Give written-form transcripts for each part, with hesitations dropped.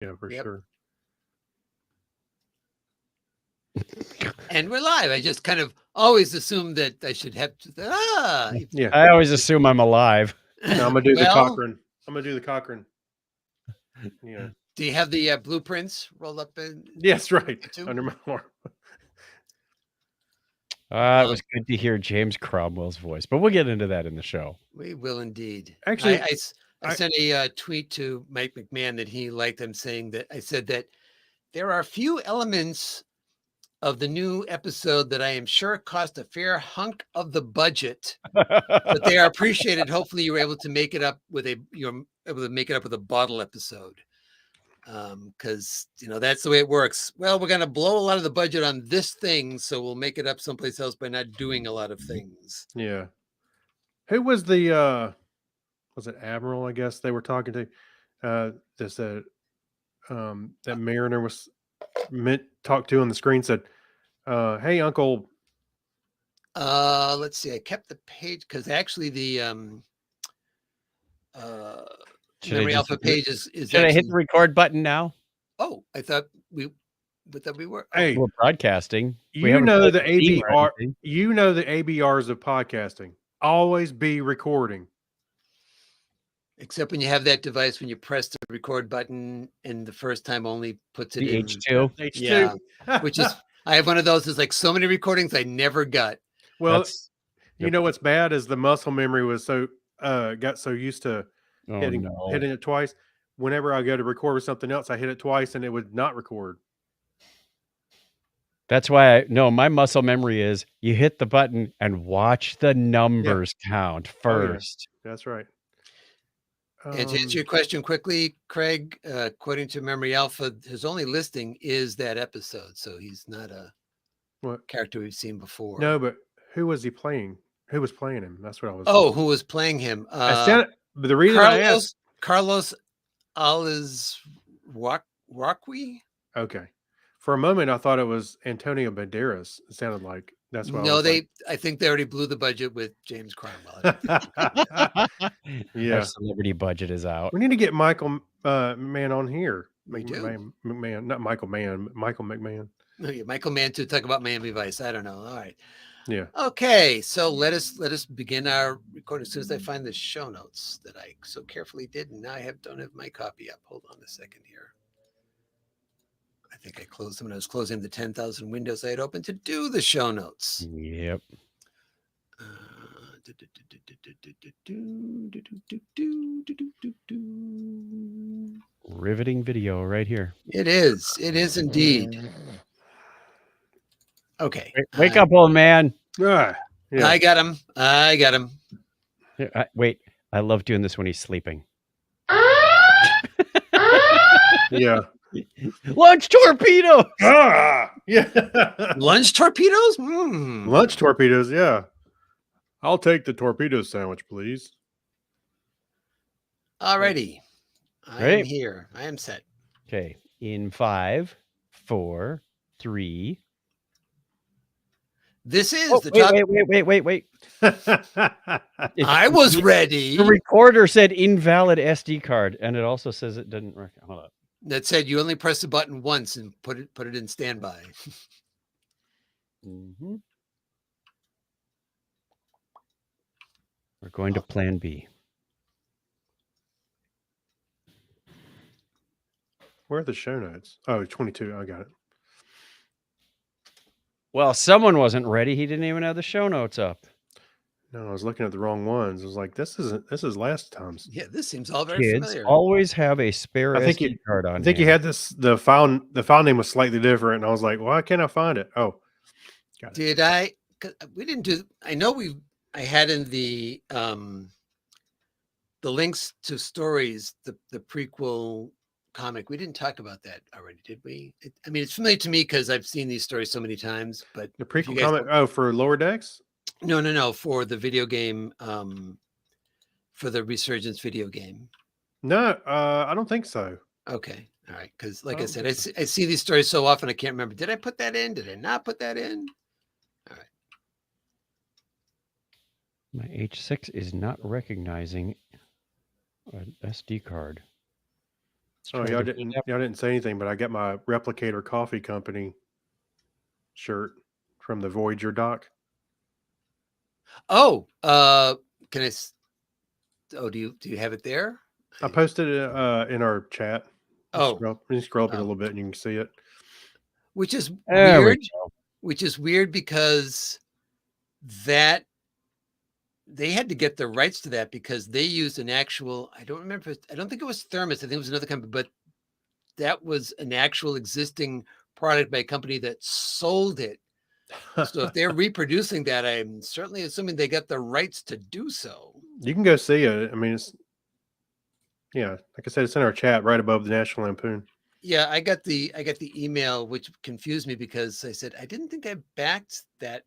Yeah, for sure. And we're live. I just kind of always assumed that I should have to. Yeah. I always assume I'm alive. No, I'm gonna do the Well, Cochrane. I'm gonna do the Cochrane. Yeah. do you have the blueprints rolled up in? Yes, right. too? Under my arm. It was good to hear James Cromwell's voice, but we'll get into that in the show. We will indeed. Actually, I sent a tweet to Mike McMahon that he liked. I'm saying that I said that there are a few elements of the new episode that I am sure cost a fair hunk of the budget, but they are appreciated. Hopefully, you were able to make it up with a bottle episode, because that's the way it works. Well, we're going to blow a lot of the budget on this thing, so we'll make it up someplace else by not doing a lot of things. Yeah. Who was the was it Admiral? I guess they were talking to. That Mariner was talked to on the screen said, "Hey, Uncle." Let's see. I kept the page because actually the Memory Alpha page is. Should I hit the record button now? Oh, I thought we were. Hey, we're broadcasting. You know the ABR. You know the ABRs of podcasting. Always be recording. Except when you have that device, when you press the record button and the first time only puts it in H2. Yeah, which is, I have one of those. There's like so many recordings I never got. Well, you know what's bad is the muscle memory was got so used to hitting it twice. Whenever I go to record with something else, I hit it twice and it would not record. That's why my muscle memory is you hit the button and watch the numbers count first. Oh, yeah. That's right. And to answer your question quickly, Craig, according to Memory Alpha, his only listing is that episode. So he's not a character we've seen before. No, but who was he playing? Who was playing him? That's what I was. Oh, who was playing him? The reason I asked Carlos Alazraqui. Okay. For a moment, I thought it was Antonio Banderas. It sounded like that's what. No, I think they already blew the budget with James Cromwell. Yeah, our celebrity budget is out. We need to get Michael Mann on here. McMahon, not Michael Mann, Michael McMahon. No, yeah, Michael Mann to talk about Miami Vice. I don't know. All right. Yeah. Okay, so let us begin our recording as soon as I find the show notes that I so carefully did, and now I don't have my copy up. Hold on a second here. I think I closed them when I was closing the 10,000 windows I had opened to do the show notes. Yep. Riveting video right here. It is. It is indeed. Okay. Wake up, old man. Yeah. I got him. Wait. I love doing this when he's sleeping. Yeah. Lunch torpedoes. Yeah. Lunch torpedoes? Lunch torpedoes, yeah. I'll take the torpedo sandwich, please. Alrighty. I am here. I am set. Okay. In 5, 4, 3. This is the top. Wait. I was ready. The recorder said invalid SD card, and it also says it didn't record. Hold up. That said, you only press the button once and put it in standby. Mm-hmm. We're going to plan B. Where are the show notes? Oh, 22. I got it. Well, someone wasn't ready. He didn't even have the show notes up. No, I was looking at the wrong ones. I was like, this is last time's. Yeah, this seems all very familiar. Always have a spare SD card on. I think you had this. The file name was slightly different, and I was like, why can't I find it? Oh, got it. Did I? We didn't do. I know I had in the links to stories, the prequel comic. We didn't talk about that already, did we? I mean, it's familiar to me because I've seen these stories so many times. But the prequel comic. Oh, for Lower Decks. No. For the video game, for the Resurgence video game. No, I don't think so. Okay, all right. Because, like I said, I see these stories so often I can't remember. Did I put that in? Did I not put that in? All right. My H6 is not recognizing an SD card. Oh, y'all didn't say anything, but I got my Replicator Coffee Company shirt from the Voyager doc. Oh, can I? Oh, do you have it there? I posted it in our chat. Oh, you scroll up a little bit and you can see it. Which is There weird. we go. Which is weird because that they had to get the rights to that because they used an actual. I don't remember. I don't think it was Thermos. I think it was another company, but that was an actual existing product by a company that sold it. So if they're reproducing that, I'm certainly assuming they got the rights to do so. You can go see it. I mean, it's like I said, it's in our chat right above the National Lampoon. Yeah, I got the email, which confused me because I said I didn't think I backed that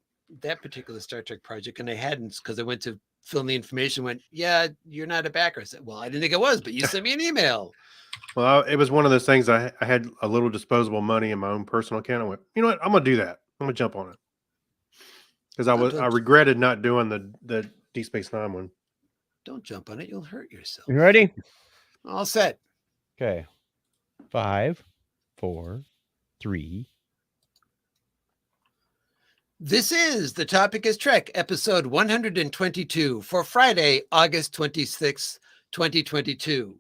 particular Star Trek project, and I hadn't because I went to fill in the information. Went, yeah, you're not a backer. I said, well, I didn't think I was, but you sent me an email. Well, it was one of those things. I had a little disposable money in my own personal account. I went, you know what? I'm gonna do that. I'm gonna jump on it because I regretted not doing the Deep Space Nine one. Don't jump on it; you'll hurt yourself. You ready? All set. Okay. 5, 4, 3. This is The Topic is Trek, episode 122 for Friday, August 26th, 2022.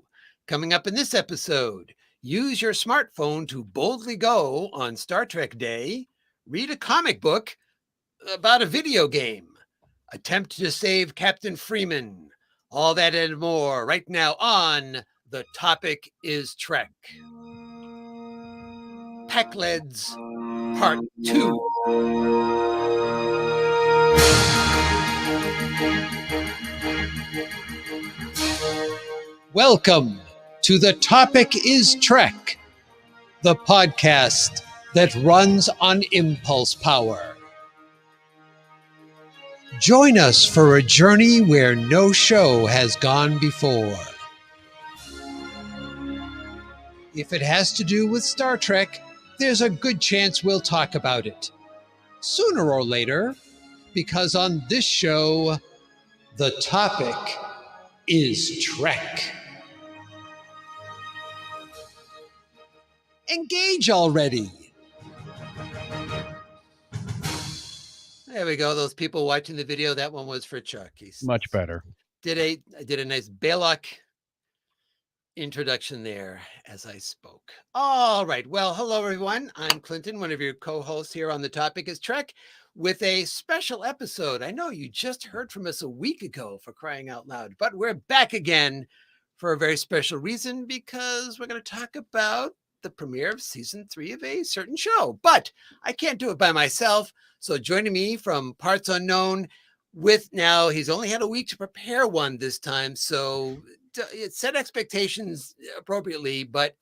Coming up in this episode, use your smartphone to boldly go on Star Trek Day, read a comic book about a video game, attempt to save Captain Freeman, all that and more right now on The Topic is Trek. Pakleds Part 2. Welcome to The Topic is Trek, the podcast that runs on impulse power. Join us for a journey where no show has gone before. If it has to do with Star Trek, there's a good chance we'll talk about it. Sooner or later, because on this show, the topic is Trek. Engage already. There we go. Those people watching the video, that one was for Chuck. He's Much better. I did a nice Baylock introduction there as I spoke. All right. Well, hello, everyone. I'm Clinton, one of your co-hosts here on The Topic is Trek, with a special episode. I know you just heard from us a week ago, for crying out loud, but we're back again for a very special reason, because we're going to talk about the premiere of season 3 of a certain show. But I can't do it by myself. So joining me from parts unknown he's only had a week to prepare one this time. So set expectations appropriately, but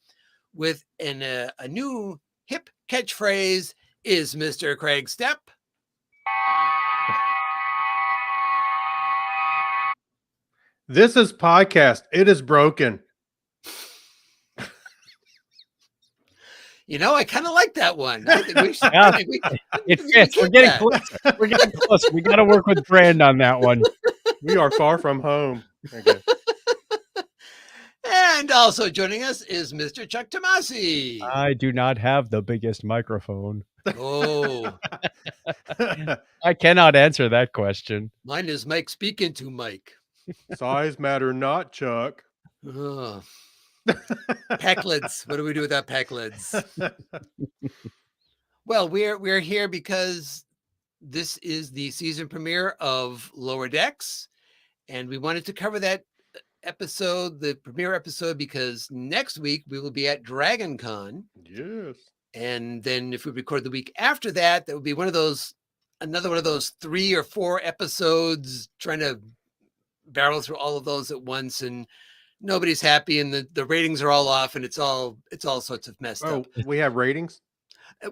with a new hip catchphrase is Mr. Craig Stepp. This is podcast. It is broken. You know, I kind of like that one. I think we should. It fits. We're getting close. We're getting close. We got to work with Brand on that one. We are far from home. Okay. And also joining us is Mr. Chuck Tomasi. I do not have the biggest microphone. Oh. I cannot answer that question. Mine is Mike speaking to Mike. Size matter not, Chuck. Oh. Pakleds. What do we do without Pakleds? Well, we're here because this is the season premiere of Lower Decks, and we wanted to cover that episode, the premiere episode, because next week we will be at Dragon Con. Yes. And then if we record the week after that, that would be another one of those 3 or 4 episodes, trying to barrel through all of those at once, and nobody's happy, and the ratings are all off, and it's all sorts of messed up. We have ratings?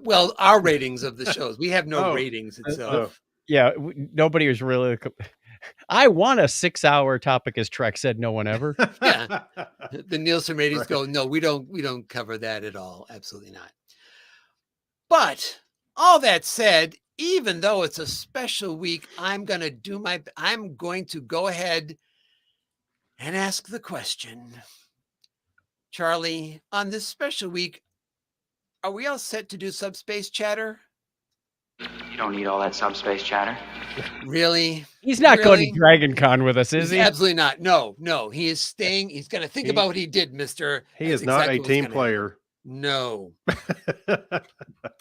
Well, our ratings of the shows. We have no ratings itself. Yeah, nobody was really. I want a 6-hour Topic is Trek, said no one ever. Yeah. The Nielsen ratings go, no, we don't cover that at all. Absolutely not. But all that said, even though it's a special week, I'm going to go ahead and ask the question. Charlie, on this special week, are we all set to do subspace chatter? You don't need all that subspace chatter. Really? He's not going Really? to Dragon Con with us, is He's he? absolutely not. No. He is staying. He's going to think about what he did, mister. He That's is not exactly a what's team gonna player. happen. No.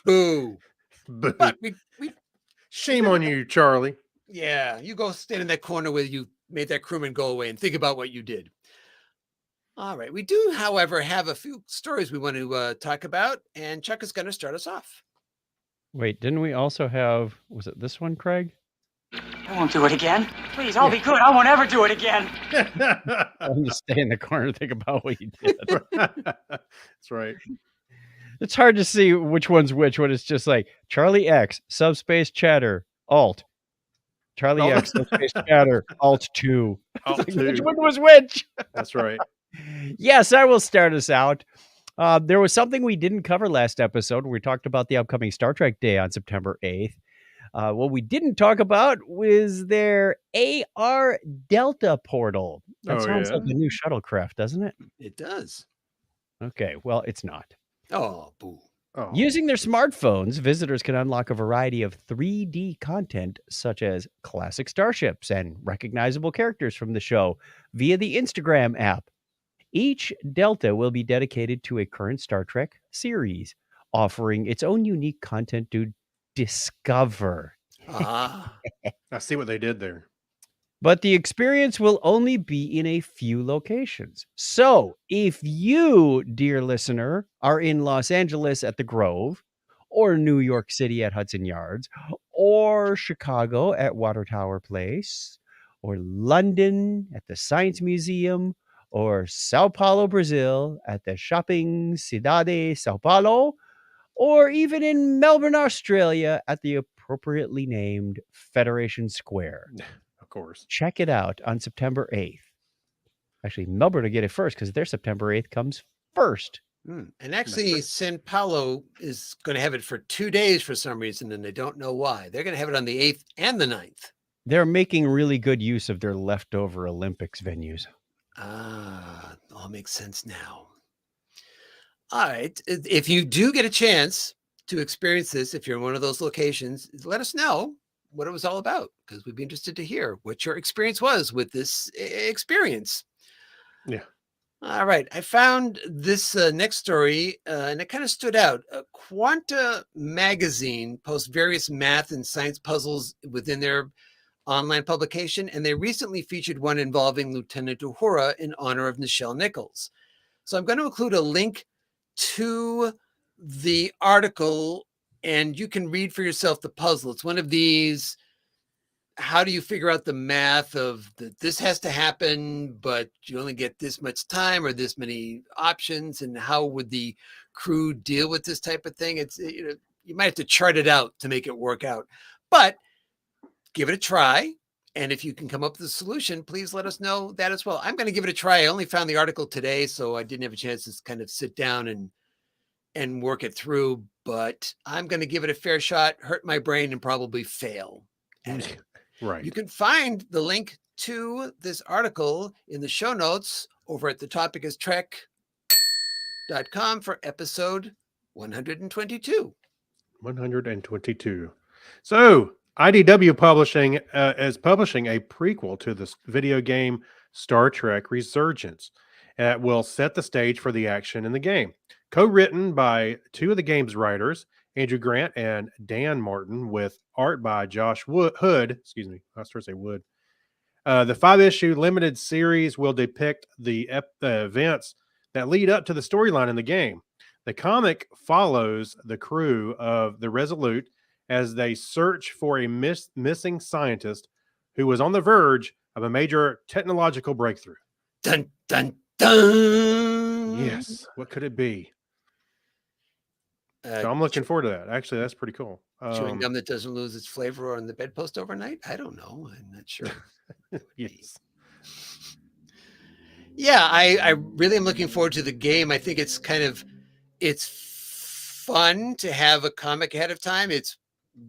Boo. But But we shame on you, Charlie. yeah, you go stand in that corner where you made that crewman go away and think about what you did. All right. We do, however, have a few stories we want to talk about, and Chuck is going to start us off. Wait, didn't we also have, was it this one, Craig? I won't do it again. Please, I'll be good. I won't ever do it again. I'm just stay in the corner and think about what you did. That's right. It's hard to see which one's which when it's just like Charlie X, subspace chatter, alt. Charlie Alt. X, subspace chatter, alt 2. Alt Like, which 2. one was which? That's right. Yes, I will start us out. There was something we didn't cover last episode when we talked about the upcoming Star Trek Day on September 8th. What we didn't talk about was their AR Delta portal. That Oh, sounds yeah? like a new shuttlecraft, doesn't it? It does. Okay, well, it's not. Oh, boo. Oh, Using their smartphones, visitors can unlock a variety of 3D content, such as classic starships and recognizable characters from the show, via the Instagram app. Each Delta will be dedicated to a current Star Trek series, offering its own unique content to discover. Ah. I see what they did there. But the experience will only be in a few locations. So if you, dear listener, are in Los Angeles at the Grove, or New York City at Hudson Yards, or Chicago at Water Tower Place, or London at the Science Museum, or Sao Paulo, Brazil at the Shopping Cidade Sao Paulo, or even in Melbourne, Australia at the appropriately named Federation Square. Of course. Check it out on September 8th. Actually, Melbourne will get it first because their September 8th comes first. And actually, Sao Paulo is going to have it for 2 days for some reason, and they don't know why. They're going to have it on the 8th and the 9th. They're making really good use of their leftover Olympics venues. Ah, all makes sense now. All right. If you do get a chance to experience this, if you're in one of those locations, let us know what it was all about, because we'd be interested to hear what your experience was with this experience. Yeah. All right. I found this next story, and it kind of stood out. Quanta Magazine posts various math and science puzzles within their online publication, and they recently featured one involving Lieutenant Uhura in honor of Nichelle Nichols. So I'm going to include a link to the article, and you can read for yourself the puzzle. It's one of these, how do you figure out the math of this has to happen, but you only get this much time or this many options, and how would the crew deal with this type of thing? It's, you might have to chart it out to make it work out, but give it a try. And if you can come up with a solution, please let us know that as well. I'm going to give it a try. I only found the article today, so I didn't have a chance to kind of sit down and work it through, but I'm going to give it a fair shot, hurt my brain, and probably fail at it. Right. You can find the link to this article in the show notes over at thetopicstrek.com for episode 122. 122. So IDW Publishing is publishing a prequel to the video game Star Trek Resurgence that will set the stage for the action in the game. Co-written by two of the game's writers, Andrew Grant and Dan Martin, with art by Josh Hood. Excuse me, I was supposed to say Wood. The 5-issue limited series will depict the events that lead up to the storyline in the game. The comic follows the crew of the Resolute as they search for a missing scientist who was on the verge of a major technological breakthrough. Dun, dun, dun. Yes. What could it be? Uh, So I'm looking forward to that. Actually, that's pretty cool. chewing gum that doesn't lose its flavor on the bedpost overnight? I don't know. I'm not sure. Yes. Yeah, I really am looking forward to the game. I think it's fun to have a comic ahead of time. It's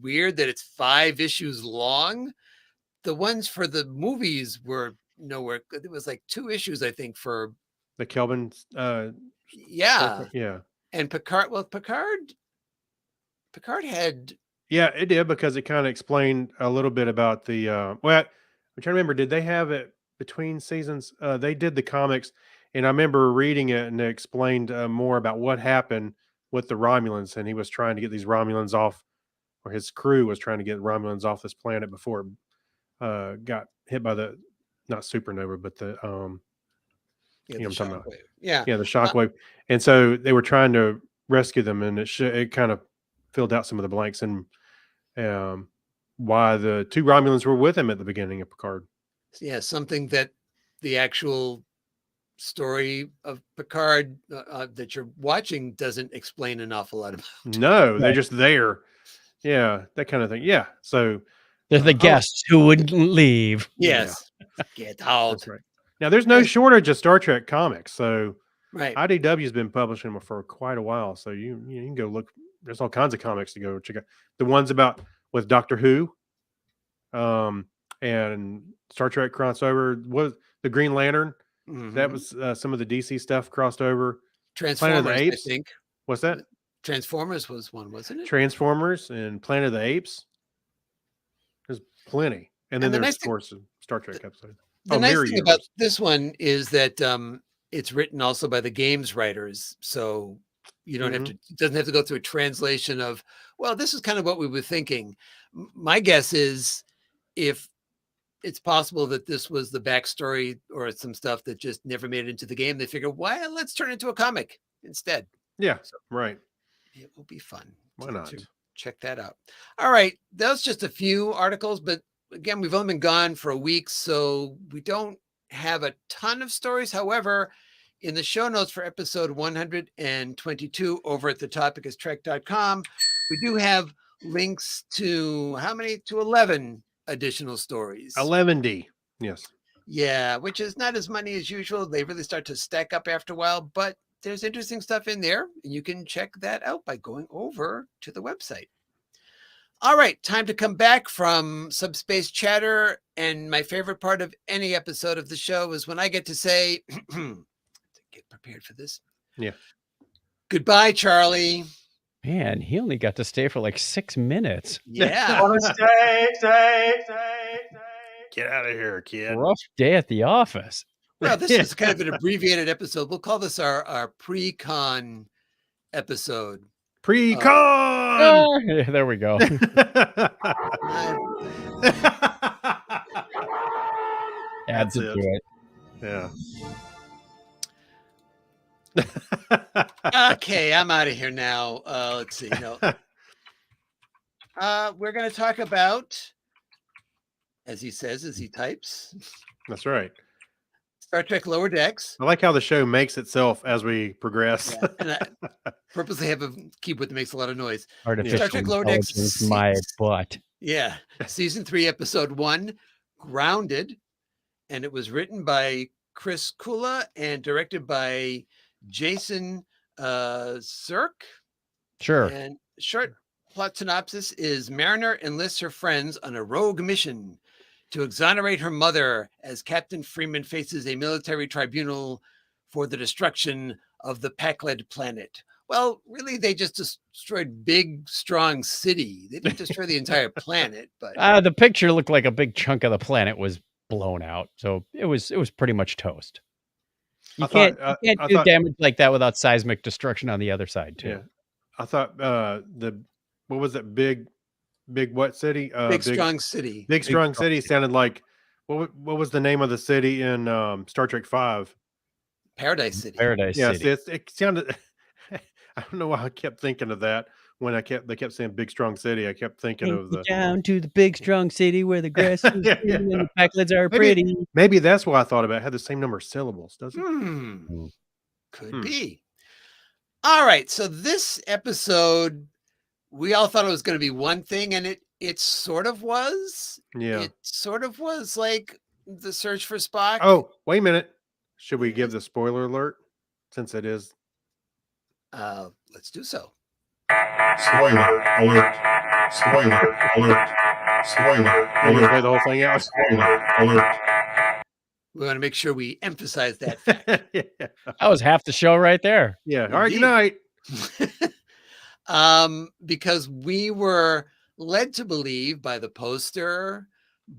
weird that it's 5 issues long. The ones for the movies were nowhere. It was like 2 issues, I think, for The Kelvin Yeah. Yeah. And Picard, well, Picard had, Yeah, it did because it kind of explained a little bit about the well, I'm trying to remember, did they have it between seasons? They did the comics, and I remember reading it, and it explained more about what happened with the Romulans, and he was trying to get these Romulans off, or his crew was trying to get Romulans off this planet before it got hit by the not supernova, but the yeah, you know the what I'm talking about. shockwave. Yeah. Yeah, the shockwave. And so they were trying to rescue them, and it kind of filled out some of the blanks and why the two Romulans were with him at the beginning of Picard. Yeah, something that the actual story of Picard that you're watching doesn't explain an awful lot about. No, they're Right. just there. Yeah, that kind of thing. Yeah. So They're the oh, guests who wouldn't leave. Yes. Get out. that's right. Now there's no shortage of Star Trek comics. So Right. IDW's been publishing them for quite a while. So you can go look. There's all kinds of comics to go check out. The ones about with Doctor Who, and Star Trek crossover was the Green Lantern. That Mhm. was some of the DC stuff crossed over. Transformers, Planet of the I Apes. think. What's that? Transformers was one, wasn't it? Transformers and Planet of the Apes. There's plenty. And then And the there's, nice of thing- course, a Star Trek episode. The nice Mirror thing about Universe. this one is that it's written also by the games writers, so you don't have to. It doesn't have to go through a translation of. Well, this is kind of what we were thinking. My guess is, if it's possible that this was the backstory or some stuff that just never made it into the game, they figured, why let's turn it into a comic instead. Yeah, right. It will be fun. Why not? To check that out. All right, that's just a few articles, but again, we've only been gone for a week, so we don't have a ton of stories. However, in the show notes for episode 122 over at thetopicstrek.com, we do have links to how many? To 11 additional stories. 11D. Yes. Yeah, which is not as many as usual. They really start to stack up after a while, but there's interesting stuff in there. And you can check that out by going over to the website. All right, time to come back from Subspace Chatter. And my favorite part of any episode of the show is when I get to say, get prepared for this. Yeah. Goodbye, Charlie. Man, he only got to stay for like 6 minutes. Yeah. Get out of here, kid. Rough day at the office. Well, this is kind of an abbreviated episode. We'll call this our pre-con episode. Pre-con. Yeah, there we go. Adds That's it to it. Yeah. Okay, I'm out of here now. Let's see. No. We're going to talk about, as he says, as he types, That's right. Star Trek Lower Decks. I like how the show makes itself as we progress. Yeah, and I purposely have a keyboard that makes a lot of noise. Artificial Trek Lower Decks intelligence, my butt. Yeah. Season 3, Episode 1, Grounded. And it was written by Chris Kula and directed by Jason Zirk. Sure. And short plot synopsis is Mariner enlists her friends on a rogue mission to exonerate her mother as Captain Freeman faces a military tribunal for the destruction of the Pakled planet. Well, really, they just destroyed Big Strong City. They didn't destroy the entire planet, but The picture looked like a big chunk of the planet was blown out, so it was pretty much toast. You can't do damage like that without seismic destruction on the other side too. Yeah. I thought what was it? Big what city? Big Strong City. Big Strong City sounded like what was the name of the city in Star Trek 5? Paradise City. Paradise Yes, City. it sounded. I don't know why I kept thinking of that when they kept saying Big Strong City. I kept thinking of the down to the big strong city where the grass is Yeah, green yeah. and the Pakleds are pretty. Maybe that's why I thought about it. It had the same number of syllables, doesn't it? Could be. All right. So this episode, we all thought it was going to be one thing, and it sort of was. Yeah. It sort of was like the search for Spock. Oh, wait a minute. Should we give the spoiler alert since it is? Let's do so. Spoiler alert. Spoiler alert. Spoiler You alert. play the whole thing out. Spoiler alert. We want to make sure we emphasize that fact. yeah. That was half the show right there. Yeah. All right. Good Indeed. night. Because we were led to believe by the poster,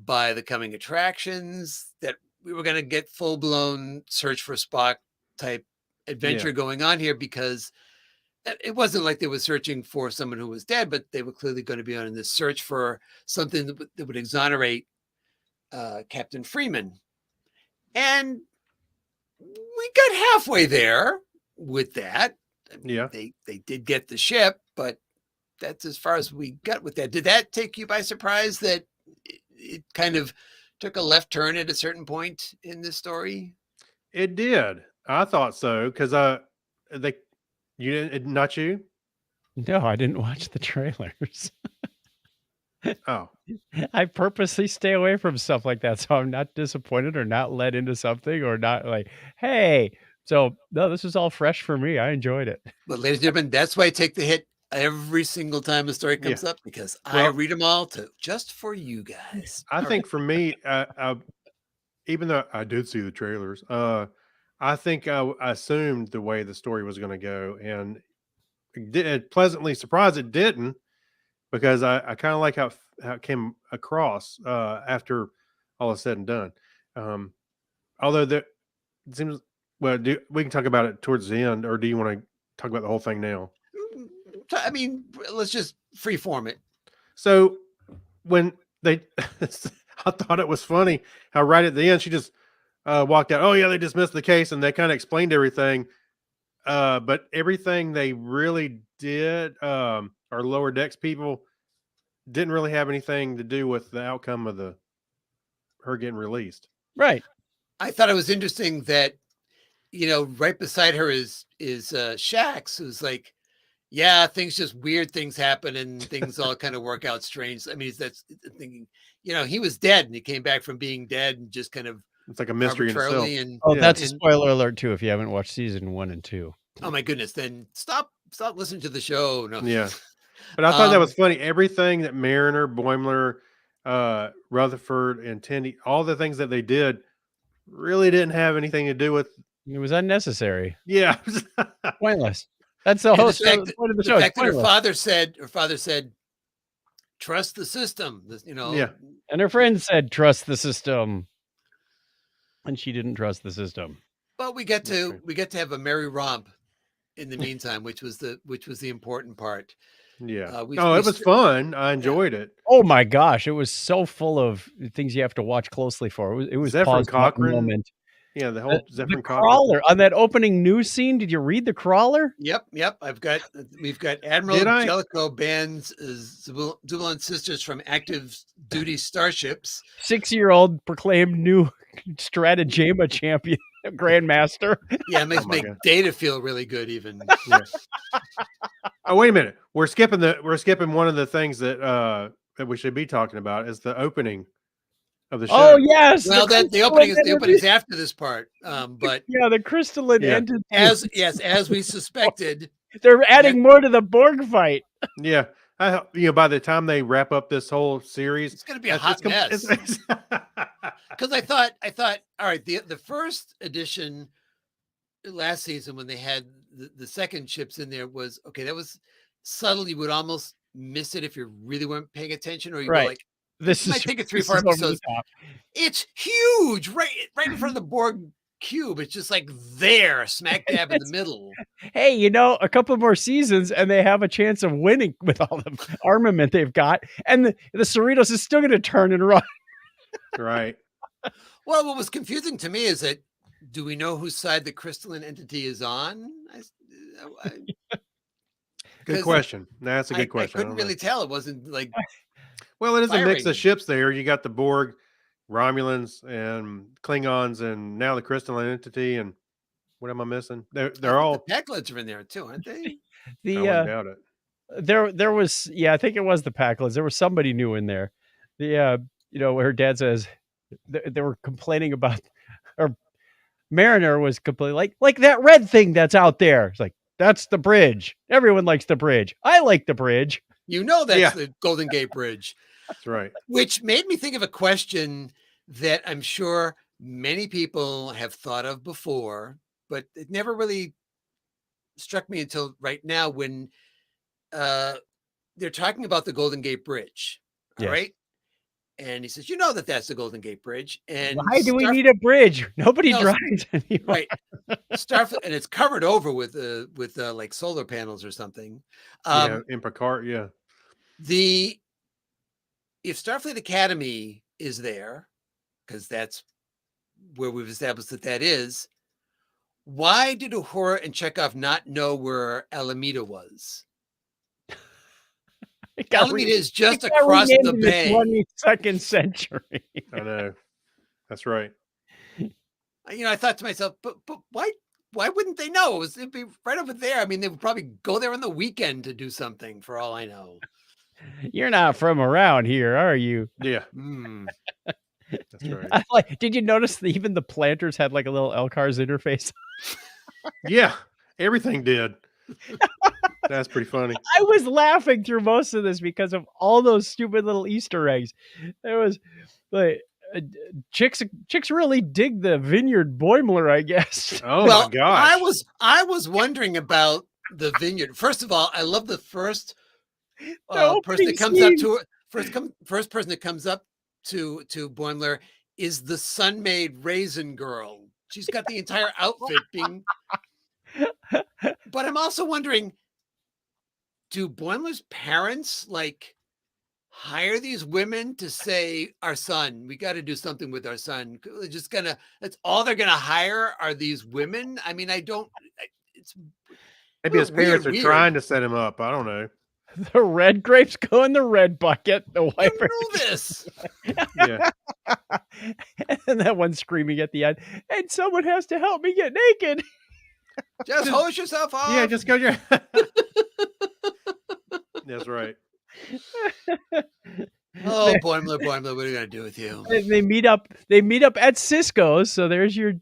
by the coming attractions, that we were going to get full-blown search for Spock type adventure going on here, because it wasn't like they were searching for someone who was dead, but they were clearly going to be on this search for something that would exonerate Captain Freeman. And we got halfway there with that. Yeah. They did get the ship, but that's as far as we got with that. Did that take you by surprise that it kind of took a left turn at a certain point in this story? It did. I thought so, because you didn't, not you. No, I didn't watch the trailers. Oh, I purposely stay away from stuff like that, so I'm not disappointed or not led into something or not like, hey. So no, this is all fresh for me. I enjoyed it. But ladies and gentlemen, that's why I take the hit every single time a story comes up, because I read them all just for you guys. I think for me, even though I did see the trailers, I think I assumed the way the story was going to go, and it pleasantly surprised it didn't, because I kind of like how it came across after all is said and done. Although it seems, well, we can talk about it towards the end, or do you want to talk about the whole thing now? I mean, let's just freeform it. So when they, I thought it was funny how right at the end she just walked out. Oh yeah, they dismissed the case, and they kind of explained everything. But everything they really did, our lower decks people, didn't really have anything to do with the outcome of her getting released. Right. I thought it was interesting that, right beside her is Shax, who's like, yeah, weird things happen and things all kind of work out strange. I mean, that's thinking, he was dead and he came back from being dead and just kind of, it's like a mystery in itself. That's a spoiler alert too, if you haven't watched season 1 and 2. Oh my goodness. Then stop listening to the show. No. Yeah. But I thought that was funny. Everything that Mariner, Boimler, Rutherford, and Tendi, all the things that they did really didn't have anything to do with. It was unnecessary. Yeah. Pointless. That's the whole point of the show. The fact that her father said, trust the system, Yeah. And her friend said, trust the system. And she didn't trust the system. But we get to have a merry romp in the meantime, which was the important part. Yeah. It was fun. I enjoyed it. Oh my gosh. It was so full of things you have to watch closely for. It was Zefram Cochrane moment. Yeah, the whole Zefram Cochrane crawler on that opening news scene. Did you read the crawler? Yep. We've got Admiral Jellicoe bans Zubulon sisters from active duty starships. 6-year-old proclaimed new Stratagema champion, Grandmaster. Yeah, it makes Data feel really good even. Yeah. Oh, wait a minute. We're skipping one of the things that we should be talking about is the opening of the show. Oh yes. Well, the opening is after this part. But yeah, the crystalline entity. As we suspected, they're adding more to the Borg fight. Yeah. By the time they wrap up this whole series, it's going to be a hot mess. Because I thought, all right, the first edition last season when they had the second ships in there was okay. That was subtle. You would almost miss it if you really weren't paying attention, or you were like, "This might take 3-4 episodes." It's huge, right in front of the Borg cube. It's just like there, smack dab in the middle. Hey, a couple more seasons and they have a chance of winning with all the armament they've got, and the Cerritos is still going to turn and run. Right. Well, what was confusing to me is that, do we know whose side the crystalline entity is on? Good question. That's a good question. I couldn't really tell. It wasn't like. Well, it is a mix of ships there. You got the Borg, Romulans, and Klingons, and now the crystalline entity. And what am I missing? They're all. The Pakleds are in there too, aren't they? I wouldn't doubt it. There was, I think it was the Pakleds. There was somebody new in there. Where her dad says they were complaining about, or Mariner was complaining like that red thing that's out there. It's like, that's the bridge. Everyone likes the bridge. I like the bridge. That's the Golden Gate Bridge. That's right. Which made me think of a question that I'm sure many people have thought of before, but it never really struck me until right now when they're talking about the Golden Gate Bridge. All Yes. right. And he says, you know that that's the Golden Gate Bridge. And Why do we need a bridge? Nobody No, drives anymore. right. Starfleet, and it's covered over with like solar panels or something. Yeah, in Picard, yeah. If Starfleet Academy is there, because that's where we've established that is, why did Uhura and Chekhov not know where Alameda was? Alameda is just across the bay. 22nd century. I know. That's right. I thought to myself, but why wouldn't they know? It'd be right over there. I mean, they would probably go there on the weekend to do something, for all I know. You're not from around here, are you? Yeah, Hmm. that's right. Did you notice that even the planters had like a little LCARS interface? Yeah, everything did. That's pretty funny. I was laughing through most of this because of all those stupid little Easter eggs. There was like chicks really dig the Vineyard Boimler, I guess. Oh Well, my gosh. I was wondering about the Vineyard. First of all, I love the first The person that opening comes up scene. to it. First person that comes up to Boimler is the Sun-Maid Raisin Girl. She's got the entire outfit being. But I'm also wondering, do Boimler's parents like hire these women to say, our son, we got to do something with our son? They're just that's all they're gonna hire are these women. I mean, it's Maybe his parents are weird. trying to set him up. I don't know. The red grapes go in the red bucket. The I white. don't know this. Yeah. And that one screaming at the end, and someone has to help me get naked. Just hose yourself off. Yeah, just go your That's right. Oh, Boimler, what are we gonna do with you? They meet up at Cisco's, so there's your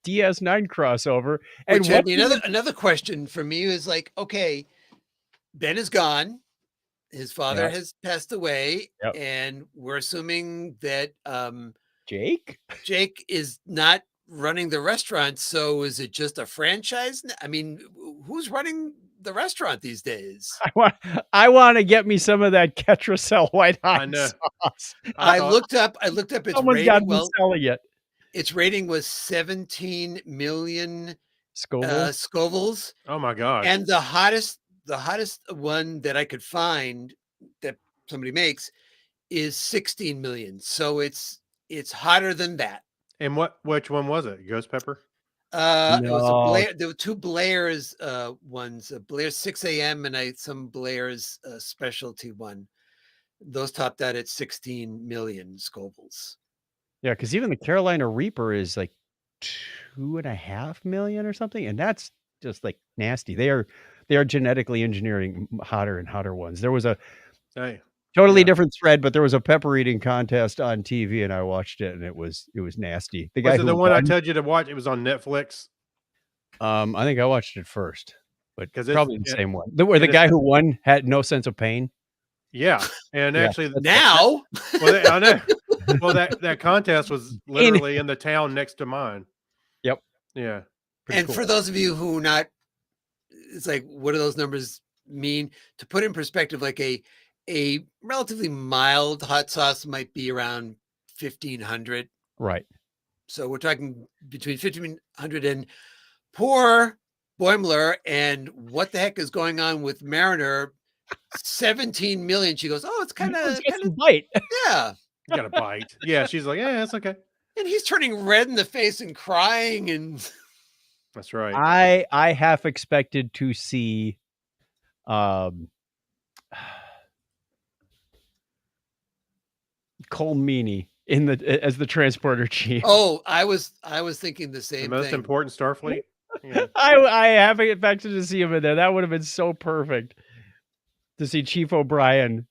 DS9 crossover. And Which, I mean, another question for me is like, okay, Ben is gone. His father Yeah. has passed away, Yep. and we're assuming that Jake? Jake is not running the restaurant. So is it just a franchise? I mean, who's running the restaurant these days? I want to get me some of that Ketracel white hot I know. sauce. I thought- looked up its Someone's got to rating. be Well, selling it. its rating was 17 million Scoville. Scovilles. Oh my gosh. And the hottest one that I could find that somebody makes is 16 million. So it's hotter than that. And which one was it? Ghost Pepper? It was a No. Blair. There were two Blair's ones, a Blair's 6 a.m. and some Blair's specialty one. Those topped out at 16 million Scovilles. Yeah, because even the Carolina Reaper is like 2.5 million or something, and that's just like nasty. They are genetically engineering hotter and hotter ones. There was a Hey. totally Yeah. different thread, but there was a pepper eating contest on TV, and I watched it, and it was nasty. The guy Was it who the one I won, told you to watch? It was on Netflix. I think I watched it first, but 'Cause it's- probably the it- same one. Where the and guy who won had no sense of pain. Yeah. And Yeah. actually Now, well, I know. Well, that contest was literally in the town next to mine. Yep. Yeah. Pretty and cool. for those of you who not, it's like, what do those numbers mean? To put in perspective, like a relatively mild hot sauce might be around 1,500. Right. So we're talking between 1,500 and poor Boimler. And what the heck is going on with Mariner? 17 million. She goes, oh, it's kind Let's of, get some bite. yeah. Got a bite. Yeah. She's like, yeah, that's okay. And he's turning red in the face and crying. And That's right. I half expected to see Cole Meany as the transporter chief. oh, I was thinking the The same most thing. important Starfleet. Yeah. I half expected to see him in there. That would have been so perfect to see Chief O'Brien.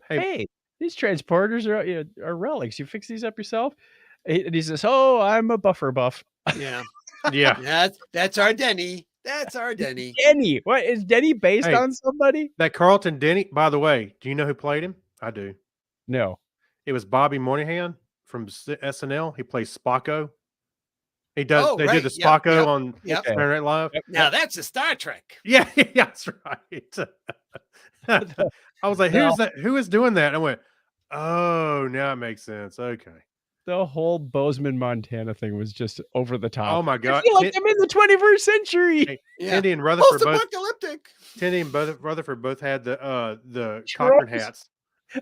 Hey, these transporters are relics. You fix these up yourself? And he says, "Oh, I'm a buffer buff." Yeah. Yeah. That's our Denny. That's our Denny. Denny, what is Denny based Hey. on somebody? That Carlton Denny, by the way, do you know who played him? I do. No. It was Bobby Moynihan from SNL. He plays Spocko. He does. Oh, they right. did the Yep, Spocko yep, on yep. Okay. Saturday Night Live. Now that's a Star Trek. Yeah, that's right. I was like, "Who's that? Who is doing that?" And I went, "Oh, now it makes sense." Okay. The whole Bozeman, Montana thing was just over the top. Oh my I god! feel like I'm in the 21st century. Hey, Yeah. Tindy and Rutherford both. Post-apocalyptic. Tindy and Rutherford both had the Shrubs. Cochrane hats.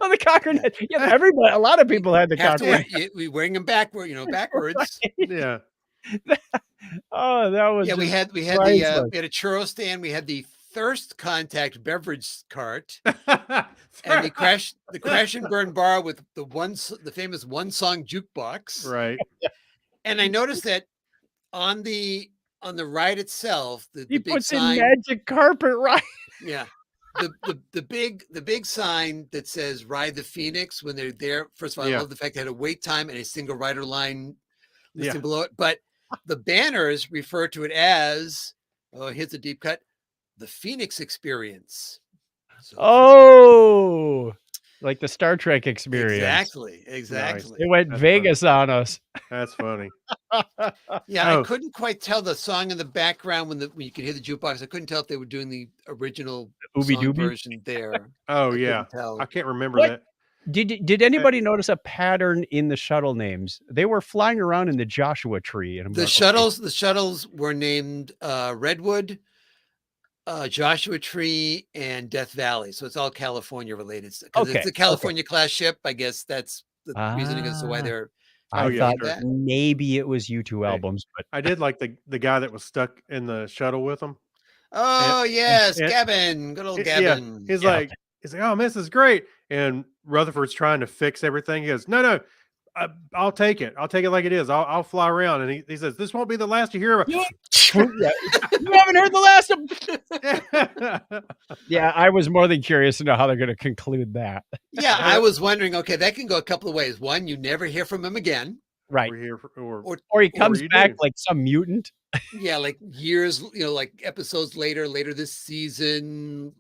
Oh, the Cochrane. Yeah, everybody. A lot of people had the Have to Cochrane. we wearing them backward, backwards. Yeah. Oh, that was. Yeah, we just had we had a churro stand. We had the Thirst Contact beverage cart, and the crash and burn bar with the famous one song jukebox. Right. And I noticed that on the ride itself, the He big puts in sign, magic carpet right. yeah, the big sign that says "Ride the Phoenix" when they're there. First of all, I Yeah. love the fact they had a wait time and a single rider line listed Yeah. below it. But the banners refer to it as, here's a deep cut, the Phoenix Experience. So, Oh, like the Star Trek experience. exactly. They went That's Vegas on us. That's funny. Yeah, Oh. I couldn't quite tell the song in the background when you could hear the jukebox. I couldn't tell if they were doing the original Ooby song Dooby? version there. Oh I yeah. couldn't tell. I can't remember What? that. Did anybody notice a pattern in the shuttle names? They were flying around in the Joshua tree, and I'm The going, okay. shuttles were named Redwood, Joshua Tree, and Death Valley. So it's all California related stuff. Because Okay, it's a California class ship. I guess that's the reasoning as to why Ah. they're. I Oh, yeah, thought sure. that. maybe it was U2 albums, but I did like the guy that was stuck in the shuttle with him. Oh yes, and- Gavin, good old Yeah. Gavin. He's Yeah. like, "Oh, man, this is great." And Rutherford's trying to fix everything. He goes, "No, I'll take it. I'll take it like it is. I'll fly around." And he says, "This won't be the last you hear about." you haven't heard the last of. Yeah, I was more than curious to know how they're going to conclude that. Yeah, I was wondering. Okay, that can go a couple of ways. One, you never hear from him again. Right. We're here or Or he comes you back do. like some mutant. Yeah, like years, like episodes later this season,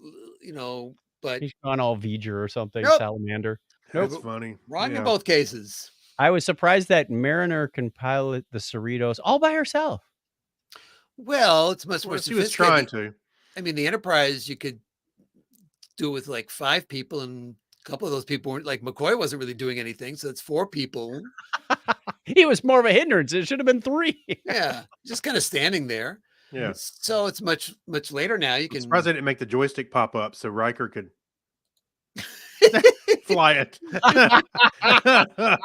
but He's gone all V'ger or something, Nope. salamander. that's Nope. funny. wrong Yeah. in both cases. I was surprised that Mariner can pilot the Cerritos all by herself. Well, it's much more Well, she was trying sophisticated. to. I mean, the Enterprise, you could do it with like 5 people, and a couple of those people weren't, like McCoy wasn't really doing anything, so it's 4 people. He was more of a hindrance. It should have been 3. Yeah, just kind of standing there. Yeah. So it's much later now. You I'm can. surprised they didn't make the joystick pop up so Riker could fly it. Oh,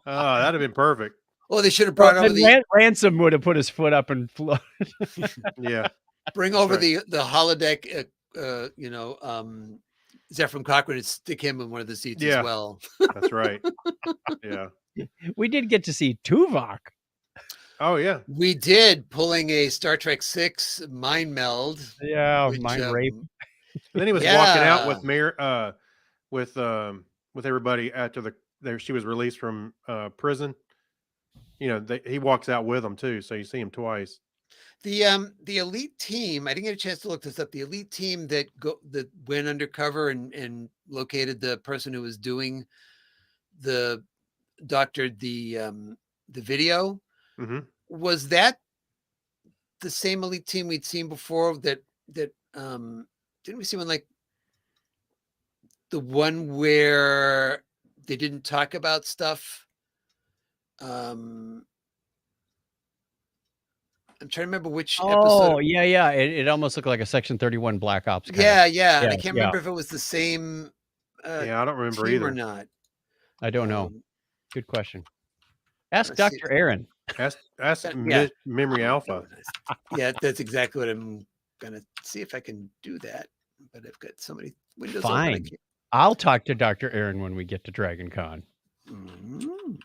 that'd have been perfect. Oh, they should have brought over the Ransom would have put his foot up and flown. Yeah. bring over right. the holodeck. Zephyr Cochrane and stick him in one of the seats Yeah. as well. That's right. Yeah. We did get to see Tuvok. Oh yeah. We did, pulling a Star Trek 6 mind meld. Yeah, which, mind rape. And then he was walking out Yeah. with everybody after she was released from prison. He walks out with them too, so you see him twice. The elite team, I didn't get a chance to look this up. The elite team that went undercover and located the person who was doing the video. Mm-hmm. Was that the same elite team we'd seen before? That didn't we see one like the one where they didn't talk about stuff? I'm trying to remember which Oh, episode. yeah. It almost looked like a Section 31 Black Ops. Kind of. Yeah. Yeah, And I can't remember if it was the same Yeah, I don't remember team or either. not. I don't know. Good question. Ask let's see. Dr. Aaron. Ask Yeah. Memory Alpha. Yeah, that's exactly what I'm gonna see if I can do that. But I've got so many windows open, I Fine. can't- I'll talk to Dr. Aaron when we get to Dragon Con. Mhm.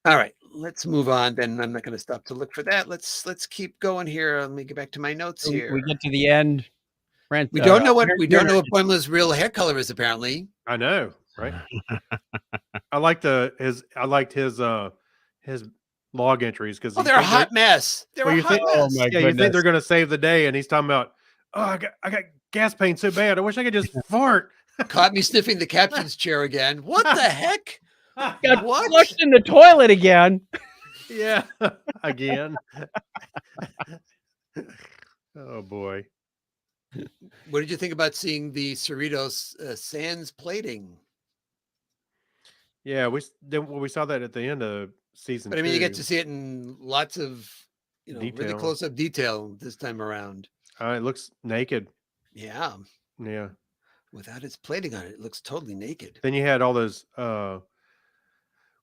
All right, let's move on. Then I'm not going to stop to look for that. Let's keep going here. Let me get back to my notes here. We get to the end. We don't know what Aaron- Boimler's real hair color is. Apparently, I know, right? I liked his log entries because they're a hot mess. They're Well, a you hot think- mess. Oh my Yeah, you think goodness. they're going to save the day, and he's talking about, I got gas pain so bad. I wish I could just fart. Caught me sniffing the captain's chair again. What the heck? Got What? flushed in the toilet again. Yeah, again. Oh boy. What did you think about seeing the Cerritos Sands plating? Yeah, we saw that at the end of season But I mean, you get 2. to see it in lots of, really Detail. close up detail this time around. It looks naked. Yeah. Yeah. Without its plating on it, it looks totally naked. Then you had all those what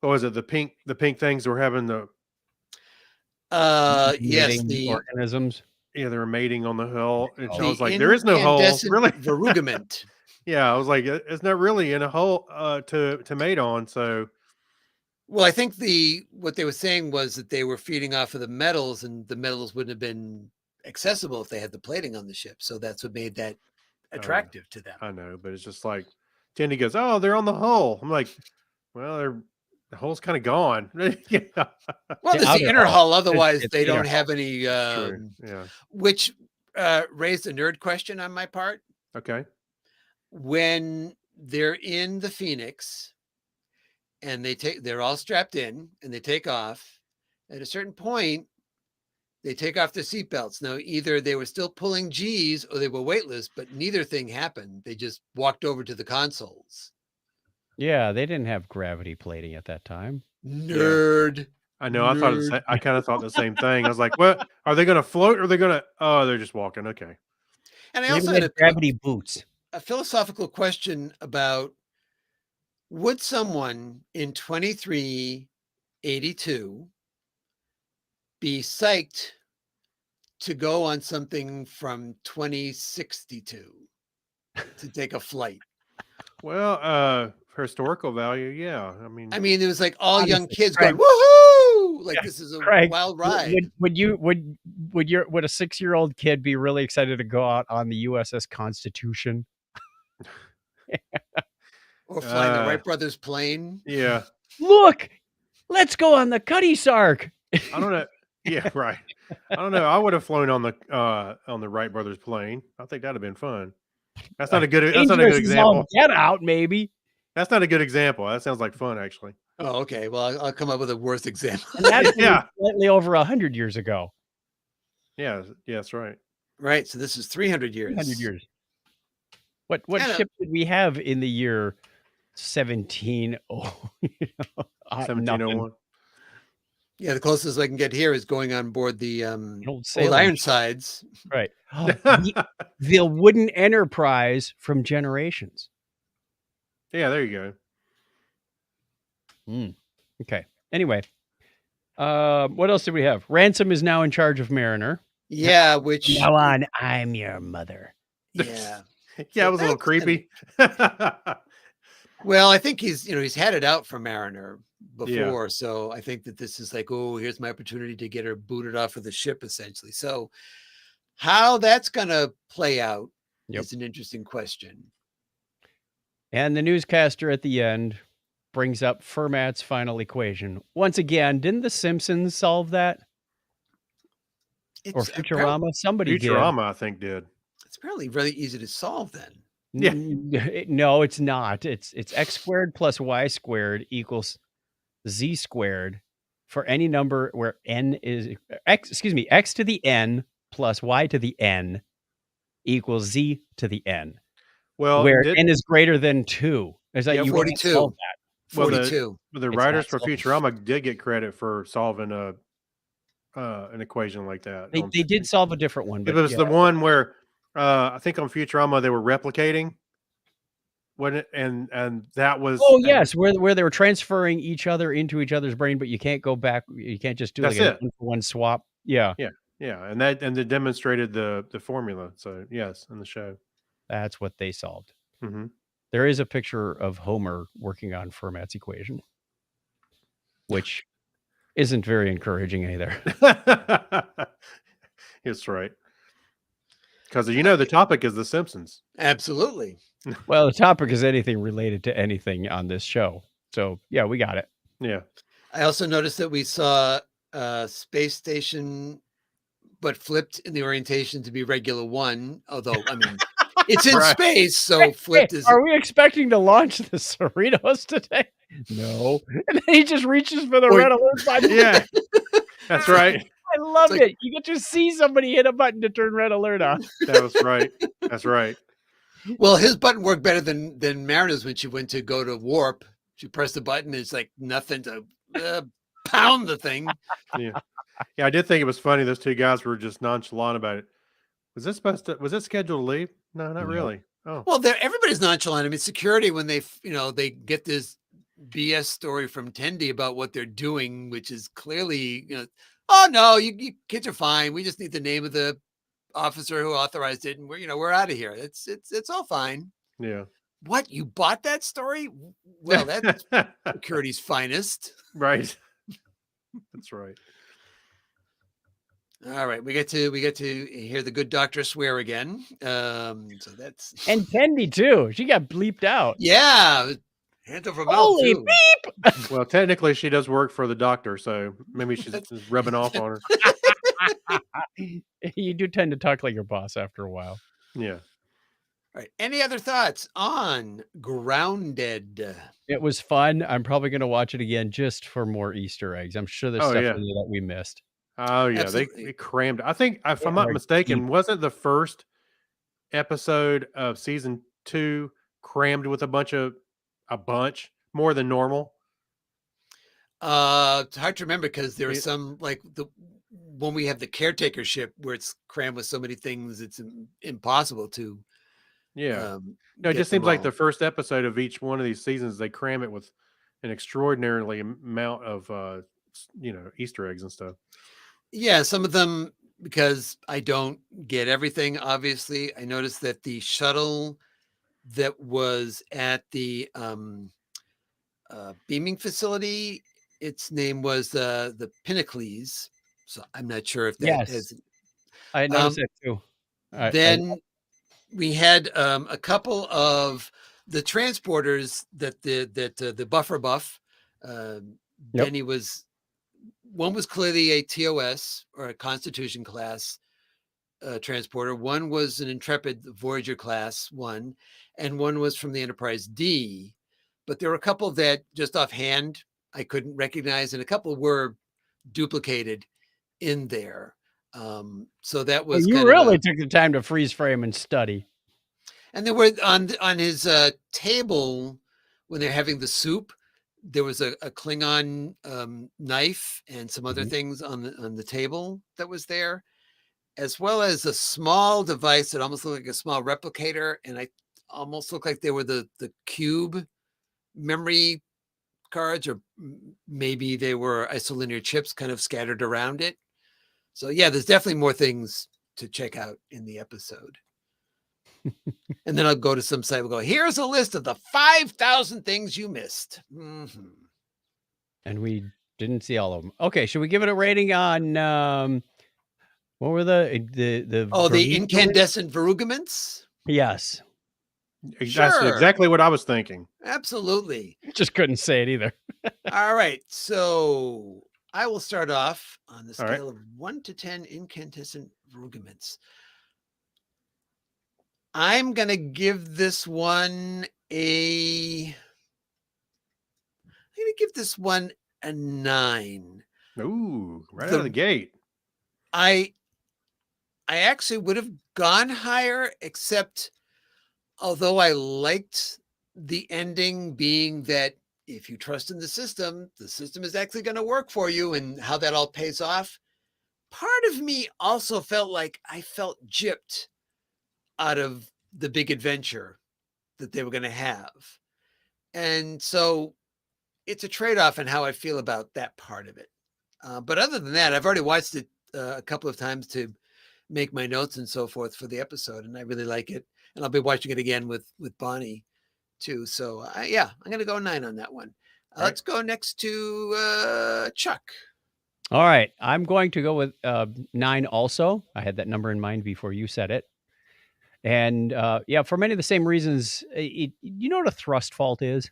was it, the pink things were having the Yes, Mating organisms. they were mating on the hull. And I the was like, there is no hole. incandescent Really? verrugament. Yeah, I was like, it's not really in a hole to mate on. So Well, I think what they were saying was that they were feeding off of the metals, and the metals wouldn't have been accessible if they had the plating on the ship. So that's what made that attractive to them. I know, but it's just like Tandy goes, "Oh, they're on the hull." I'm like, "Well, the hull's kind of gone." Yeah. Well, The there's the outer inner hull. hull. Otherwise, It's they the inner don't have any. True. Yeah. Which raised a nerd question on my part. Okay. When they're in the Phoenix and they're all strapped in and they take off, at a certain point, they take off their seatbelts. Now, either they were still pulling G's or they were weightless, but neither thing happened. They just walked over to the consoles. Yeah, they didn't have gravity plating at that time. Nerd. I know. I kind of thought the same thing. I was like, "What? Are they going to float? Or are they going to? Oh, they're just walking." Okay. And I Maybe also they had had gravity boots. a philosophical question about, would someone in 2382 be psyched to go on something from 2062 to take a flight? Well, for historical value, yeah. I mean, It was like all young Honestly, kids Craig. going, woohoo! Like, Yeah, this is a Craig, wild ride. Would a 6-year-old kid be really excited to go out on the USS Constitution? Or flying the Wright brothers plane. yeah. Look, let's go on the Cuddy Sark. I don't know. Yeah, right. I don't know. I would have flown on the Wright brothers plane. I think that'd have been fun. That's not a good Dangerous as all example. get out, maybe. That's not a good example. That sounds like fun, actually. Oh, okay. Well, I'll come up with a worse example. And that's Yeah. slightly over 100 years ago. Yeah, that's right. Right. So this is 300 years. 300 years. What Yeah, no. ship did we have in the year 17? 1701. Yeah, the closest I can get here is going on board the Old old sailing Ironsides. Right. The wooden Enterprise from Generations. Yeah, there you go. Okay. Anyway, what else did we have? Ransom is now in charge of Mariner. Yeah, which Now on, I'm your mother. yeah. Yeah, it was a little that's kinda- creepy. Well, I think he's had it out for Mariner Yeah. before, so I think that this is like, oh, here's my opportunity to get her booted off of the ship, essentially. So, how that's gonna play out is an interesting question. And the newscaster at the end brings up Fermat's final equation. Once again, didn't The Simpsons solve that? Or It's Futurama? Somebody Futurama, I think, did. It's apparently really easy to solve then. did. Yeah. No, it's not. It's x squared plus y squared equals z squared for any number where n is x to the n plus y to the n equals z to the n. Well, where n is greater than 2. Is that Yeah, you 42. can't solve that. Well, 42. the It's writers not for Futurama did get credit for solving an equation like that. They did solve a different one, It but was yeah. the one where I think on Futurama they were replicating. When it, and that was Yes, where they were transferring each other into each other's brain, but you can't go back. You can't just do like That's a one swap. Yeah, and they demonstrated the formula. So yes, in the show. that's what they solved. Mm-hmm. There is a picture of Homer working on Fermat's equation, which isn't very encouraging either. That's right. Because the topic is The Simpsons. Absolutely. Well, the topic is anything related to anything on this show. So yeah, we got it. Yeah. I also noticed that we saw space station, but flipped in the orientation to be regular 1. Although, It's in Right. space, so Hey, flipped is. are we expecting to launch the Cerritos today? No. And then he just reaches for the Or- red alert button. Yeah, that's right. I loved like- it. You get to see somebody hit a button to turn red alert on. That was right. That's right. Well, his button worked better than Mariner's when she went to go to warp. She pressed the button. It's like nothing to pound the thing. Yeah, I did think it was funny. Those two guys were just nonchalant about it. Was it scheduled to leave? No, not No. really. Oh, Well, everybody's nonchalant. I mean, security, when they get this BS story from Tendi about what they're doing, which is clearly, oh no, you kids are fine. We just need the name of the officer who authorized it, and we're out of here. It's all fine. yeah. What, you bought that story? Well, that's security's finest. right. That's right. All right, we get to hear the good doctor swear again. So that's And Tendi, too. She got bleeped out. yeah, hand over mouth Holy too. Well, technically, she does work for the doctor, so maybe she's just rubbing off on her. You do tend to talk like your boss after a while. Yeah. All right. Any other thoughts on Grounded? It was fun. I'm probably going to watch it again just for more Easter eggs. I'm sure there's Oh, stuff yeah. in there that we missed. Oh yeah, Absolutely. they crammed. I think if They I'm not are mistaken, deep. wasn't the first episode of season 2 crammed with a bunch more than normal? It's hard to remember because there are It- some like when we have the caretaker ship where it's crammed with so many things, it's impossible to. Yeah. No, it get just them seems like all. the first episode of each one of these seasons they cram it with an extraordinarily amount of Easter eggs and stuff. Yeah, some of them, because I don't get everything, obviously. I noticed that the shuttle that was at the beaming facility, its name was the Pinnacles. So I'm not sure if that Yes. has. I noticed that too. Then we had a couple of the transporters that the buffer buff. Benny was. One was clearly a TOS or a Constitution class transporter. One was an Intrepid Voyager class one, and one was from the Enterprise D. But there were a couple that just offhand I couldn't recognize, and a couple were duplicated in there. So that was you kind really of took the time to freeze frame and study. and there were on his table when they're having the soup. There was a Klingon knife and some other things on the table that was there, as well as a small device that almost looked like a small replicator, and I almost looked like they were the cube memory cards, or maybe they were isolinear chips kind of scattered around it. So yeah, there's definitely more things to check out in the episode. And then I'll go to some site. We'll go, here's a list of the 5,000 things you missed. Mhm. And we didn't see all of them. Okay, should we give it a rating on what were the Oh, the vermiculite? incandescent verrugaments? Yes. That's Sure. exactly what I was thinking. Absolutely. Just couldn't say it either. All right. So I will start off on the All right. scale of 1 to 10 incandescent verrugaments. I'm going to give this one a 9. Ooh, right out of the gate. I actually would have gone higher, except although I liked the ending being that if you trust in the system is actually going to work for you, and how that all pays off. Part of me also felt like I felt gypped out of the big adventure that they were going to have. And so it's a trade-off in how I feel about that part of it. But other than that, I've already watched it a couple of times to make my notes and so forth for the episode, and I really like it. And I'll be watching it again with Bonnie too. So I'm going to go 9 on that one. Let's go next to Chuck. All right. I'm going to go with 9 also. I had that number in mind before you said it. And for many of the same reasons, you know what a thrust fault is?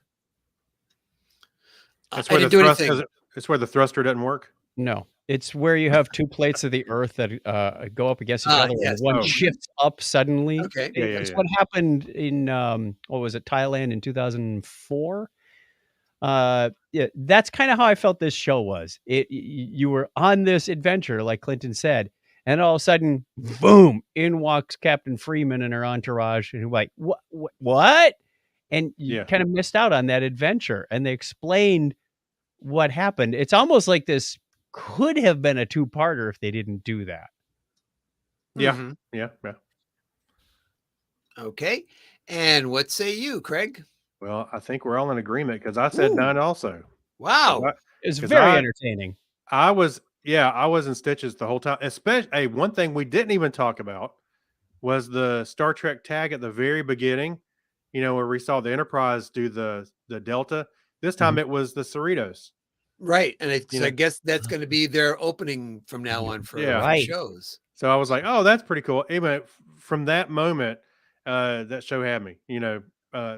That's I where didn't the do thrust anything. doesn't. It's where the thruster doesn't work. No. It's where you have two plates of the earth that go up against each other, Yes. and one Oh. shifts up suddenly. Okay. Yeah, yeah, It's yeah. what happened in what was it, Thailand in 2004? Yeah, that's kind of how I felt this show was. You were on this adventure, like Clinton said, and all of a sudden, boom! In walks Captain Freeman and her entourage, and you're like, what? And you Yeah. kind of missed out on that adventure. And they explained what happened. It's almost like this could have been a two-parter if they didn't do that. Yeah. Mhm. Yeah. Yeah. Okay. And what say you, Craig? Well, I think we're all in agreement because I said Ooh. 9 also. 'Cause Wow. It's 'Cause very entertaining. I was in stitches the whole time. Especially, hey, one thing we didn't even talk about was the Star Trek tag at the very beginning. You know, where we saw the Enterprise do the Delta. This time it was the Cerritos. Right. And You I know? guess that's going to be their opening from now on for Yeah. Right. shows. So I was like, oh, that's pretty cool. Anyway, from that moment, that show had me. You know,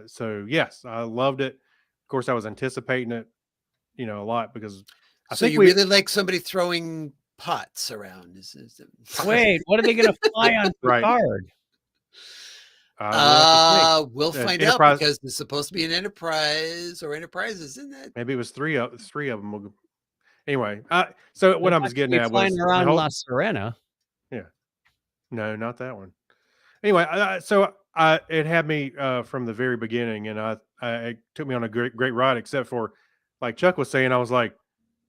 so yes, I loved it. Of course, I was anticipating it. You know, a lot because I So think you we really like somebody throwing pots around? Wait, what are they going to fly on Right. Picard? we'll have to see. We'll find out Enterprise- because there's supposed to be an Enterprise or Enterprises in that. Maybe it was three of them. Anyway, so what I was getting at was flying the around whole- La Serena. no, not that one. Anyway, it had me from the very beginning, and it took me on a great ride. Except for, like Chuck was saying, I was like,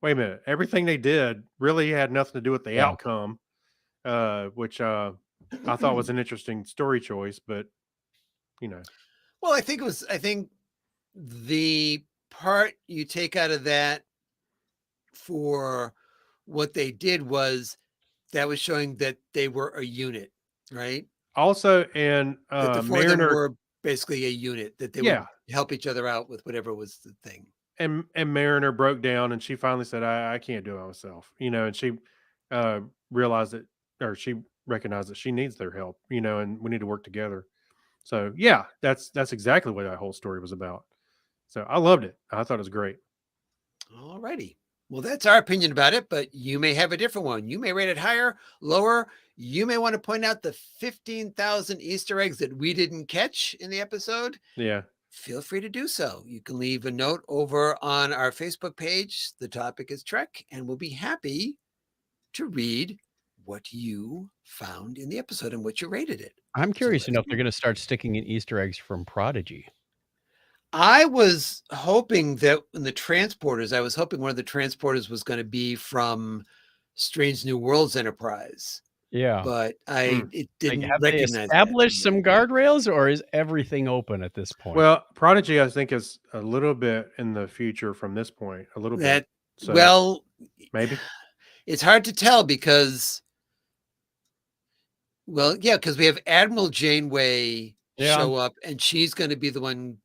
wait a minute, everything they did really had nothing to do with the Yeah. outcome, which I thought was an interesting story choice. But you know, Well, I think the part you take out of that for what they did was that was showing that they were a unit, right? also, and That the four of them Mariner were basically a unit, that they Yeah. would help each other out with whatever was the thing. and Mariner broke down, and she finally said, "I can't do it myself," you know, and she realized that, or she recognized that she needs their help, you know, and we need to work together. So yeah, that's exactly what that whole story was about. So I loved it. I thought it was great. All righty. Well, that's our opinion about it, but you may have a different one. You may rate it higher, lower. You may want to point out the 15,000 Easter eggs that we didn't catch in the episode. Yeah. Feel free to do so. You can leave a note over on our Facebook page. The topic is Trek, and we'll be happy to read what you found in the episode and what you rated it. I'm curious to know if let's they're going to start sticking in Easter eggs from Prodigy. I was hoping that in the transporters, one of the transporters was going to be from Strange New Worlds Enterprise, Yeah. but it Like, didn't have they recognize established some guardrails, or is everything open at this point? Well, Prodigy, I think, is a little bit in the future from this point. A little that. bit. So Well, maybe. it's hard to tell because, because we have Admiral Janeway Yeah. show up, and she's going to be the one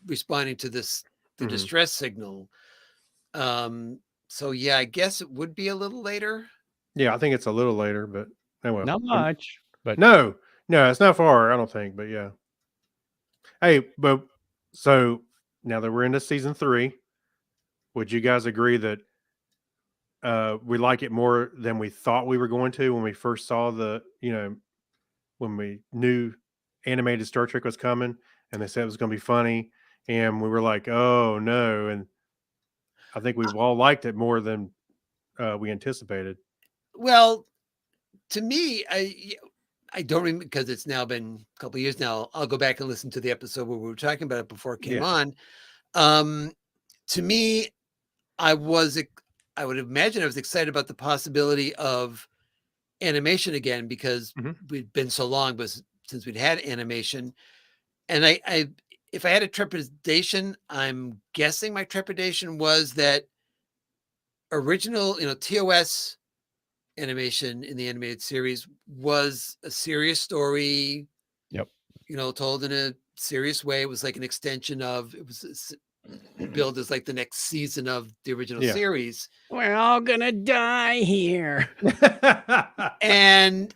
responding to the Mhm. distress signal. So yeah, I guess it would be a little later. Yeah, I think it's a little later, but anyway. Not much, but No, it's not far, I don't think, but yeah. Hey, but so now that we're into season 3, would you guys agree that we like it more than we thought we were going to when we first saw when we knew animated Star Trek was coming and they said it was going to be funny, and we were like, oh no, and I think we've all liked it more than we anticipated. Well, to me, I don't remember because it's now been a couple of years now. I'll go back and listen to the episode where we were talking about it before it came on. To me, I would imagine I was excited about the possibility of animation again because we'd been so long since we'd had animation. And if I had a trepidation, I'm guessing my trepidation was that original, TOS animation in the animated series was a serious story. Yep. Told in a serious way. It was like an extension of, it was billed as like the next season of the original series. We're all gonna die here. And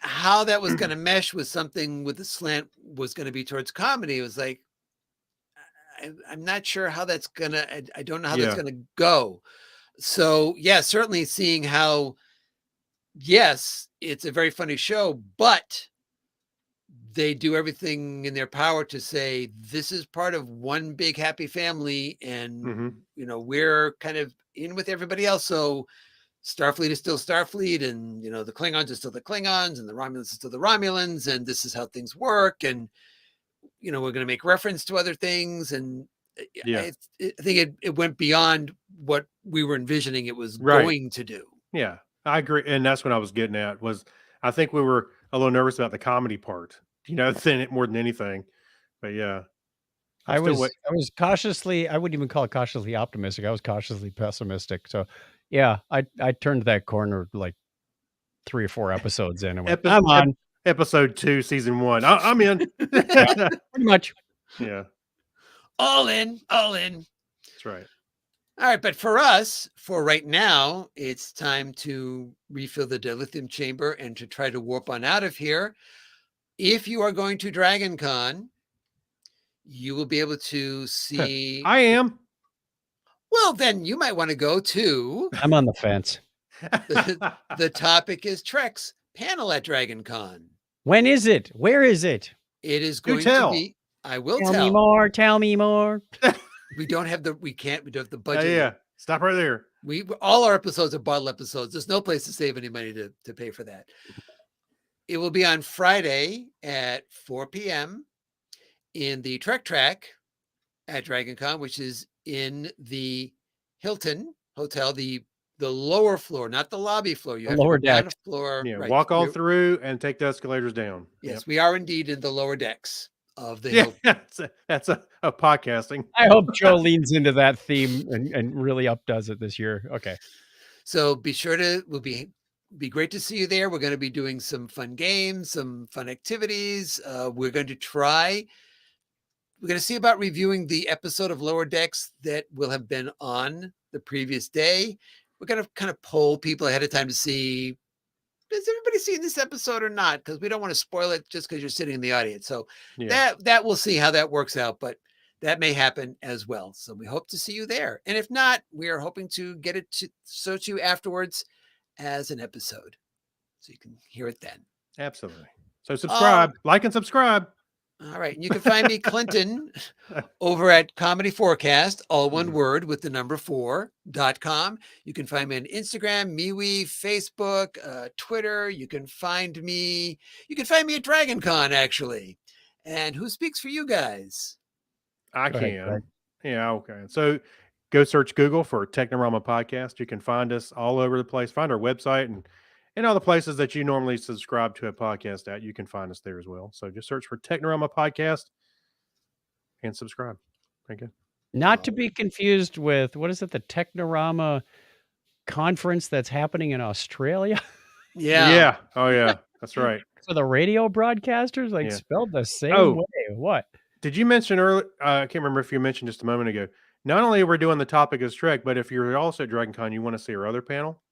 how that was going to mesh with something with the slant was going to be towards comedy. It was like, I'm not sure how that's going to, I don't know how that's going to go. So yeah, certainly seeing how, yes, it's a very funny show, but they do everything in their power to say this is part of one big happy family, and Mhm. we're kind of in with everybody else. So Starfleet is still Starfleet, and the Klingons are still the Klingons, and the Romulans are still the Romulans, and this is how things work. And we're going to make reference to other things, and Yeah. I think it went beyond what we were envisioning it was Right. going to do. Yeah, I agree, and that's what I was getting at. Was I think we were a little nervous about the comedy part, than it more than anything. But yeah, I'm I still was wait. I was cautiously, I wouldn't even call it cautiously optimistic. I was cautiously pessimistic. So yeah, I turned that corner like 3 or 4 episodes in and went, Epi- I'm ep- on. Episode 2, season 1. I'm in. Pretty much. Yeah, All in, all in. that's right. All right, but for us, for right now, it's time to refill the dilithium chamber and to try to warp on out of here. If you are going to Dragon Con, you will be able to see. I am. Well, then you might want to go to I'm on the fence. the Topic is Trek's panel at Dragon Con. When is it? Where is it? It is Do going tell. to be. I will Tell me tell. more. Tell me more. We don't have the. We don't have the Oh, budget. yeah, stop right there. We all our episodes are bottle episodes. There's no place to save any money to pay for that. It will be on Friday at 4 p.m. in the Trek Track at Dragon Con, which is in the Hilton Hotel, the lower floor, not the lobby floor. You The have lower to go down deck. a floor. Yeah, right. walk on We're- through and take the escalators down. Yes, we are indeed in the lower decks of the Yeah, Hilton. that's a podcasting. I hope Joe leans into that theme and really updoes it this year. Okay. So be sure to, will be great to see you there. We're going to be doing some fun games, some fun activities. We're going to see about reviewing the episode of Lower Decks that will have been on the previous day. We're going to kind of poll people ahead of time to see, has everybody seen this episode or not? Because we don't want to spoil it just because you're sitting in the audience. So Yeah. that we'll see how that works out, but that may happen as well. So we hope to see you there. And if not, we are hoping to get it to you afterwards as an episode, so you can hear it then. Absolutely. So subscribe, like and subscribe. All right. And you can find me, Clinton, over at Comedy Forecast, all one word with the number 4.com. You can find me on Instagram, MeWe, Facebook, Twitter. You can find me at Dragon Con, actually. And who speaks for you guys? I Go ahead, can. Greg. Yeah, okay. So go search Google for Technorama Podcast. You can find us all over the place. Find our website and all the places that you normally subscribe to a podcast at. You can find us there as well. So just search for Technorama Podcast and subscribe. Thank you. Not to be confused with, what is it, the Technorama conference that's happening in Australia Yeah. Oh, yeah. That's right. for the radio broadcasters, like Yeah. spelled the same Oh. way. What? Did you mention earlier? I can't remember if you mentioned just a moment ago. Not only are we doing the topic is Trek, but if you're also at Dragon Con, you want to see our other panel.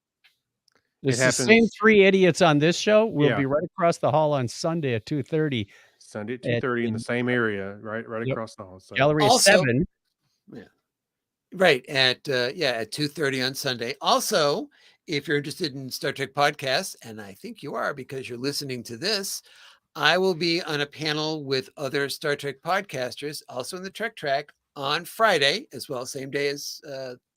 It's the happens- same 3 idiots on this show. We'll Yeah. be right across the hall on Sunday at 2:30. Sunday at At- 2:30 in the in- same area, right Yep. across the hall. So Gallery Also- 7. Right. At 2:30 on Sunday. Also, if you're interested in Star Trek podcasts, and I think you are because you're listening to this, I will be on a panel with other Star Trek podcasters, also in the Trek Track, on Friday as well, same day as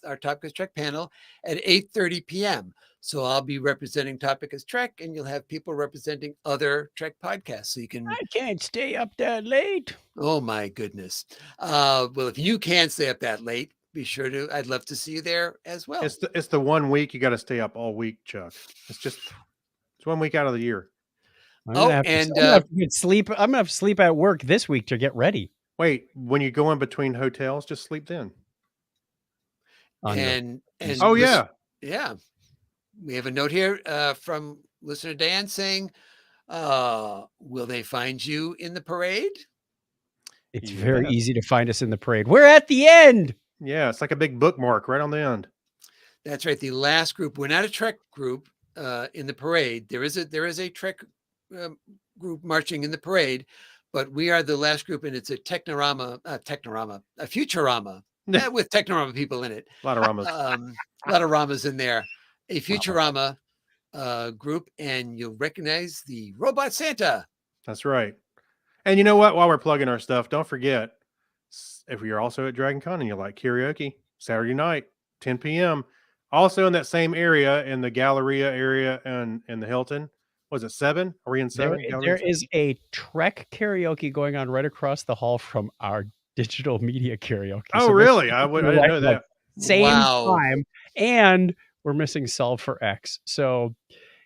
our Topic is Trek panel at 8:30 p.m. So I'll be representing Topic is Trek, and you'll have people representing other Trek podcasts. So you can. I can't stay up that late. Oh my goodness. Well, if you can't stay up that late, be sure to. I'd love to see you there as well. it's the 1 week you got to stay up all week, Chuck. It's 1 week out of the year. I'm gonna have to, and, I'm gonna have to get sleep. I'm gonna have to sleep at work this week to get ready. Wait, when you go in between hotels, just sleep then. On the- and Oh listen- yeah, yeah. We have a note here from listener Dan saying, will they find you in the parade? It's very Yeah. easy to find us in the parade. We're at the end. yeah. It's like a big bookmark right on the end. That's right. The last group. We're not a Trek group in the parade. There is a Trek group marching in the parade, but we are the last group, and it's a Futurama with Technorama people in it. A lot of Ramas. A lot of Ramas in there. A Futurama group, and you'll recognize the Robot Santa. That's right. And you know what? While we're plugging our stuff, don't forget, if you're also at Dragon Con and you like karaoke, Saturday night, 10 p.m. Also in that same area, in the Galleria area and in the Hilton. Was it 7? Are we in 7? There is a Trek karaoke going on right across the hall from our digital media karaoke. Oh, So really? I didn't know that. Same Wow. time. And we're missing Solve for X. So,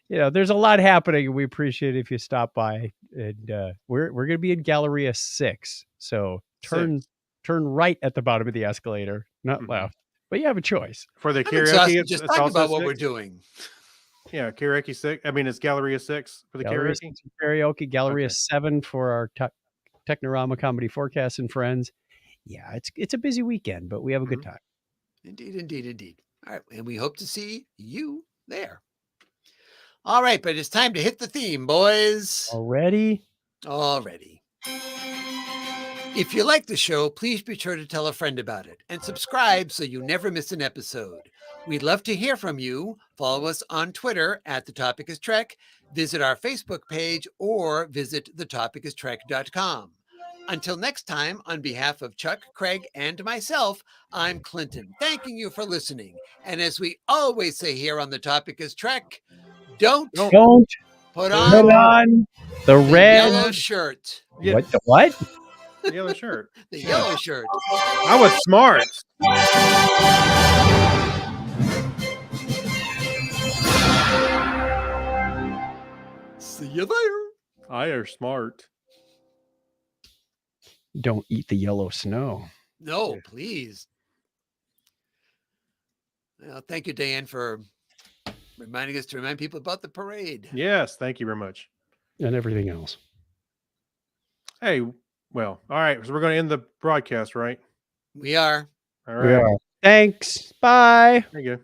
there's a lot happening. We appreciate it if you stop by. And we're going to be in Galleria 6. So turn right at the bottom of the escalator, not left. But you have a choice. For the I'm karaoke, exhausted it's just also talking about what 6? we're doing. Yeah, karaoke 6. I mean, it's Galleria 6 for the Galleria karaoke. 6 for karaoke, Galleria Okay. 7 for our Technorama Comedy Forecast and Friends. Yeah, it's a busy weekend, but we have a good time. Indeed. All right, and we hope to see you there. All right, but it's time to hit the theme, boys. Already? If you like the show, please be sure to tell a friend about it and subscribe so you never miss an episode. We'd love to hear from you. Follow us on Twitter at The Topic is Trek, visit our Facebook page, or visit thetopicistrek.com. Until next time, on behalf of Chuck, Craig, and myself, I'm Clinton, thanking you for listening. And as we always say here on The Topic is Trek, don't put on the red yellow shirt. Yeah. What? Yellow shirt. The yellow shirt. I was smart. See you there. I are smart. Don't eat the yellow snow. No, please. Well, thank you, Diane, for reminding us to remind people about the parade. Yes, thank you very much. And everything else. Hey, well, all right. So we're going to end the broadcast, right? We are. All right. Thanks. Bye. There you go.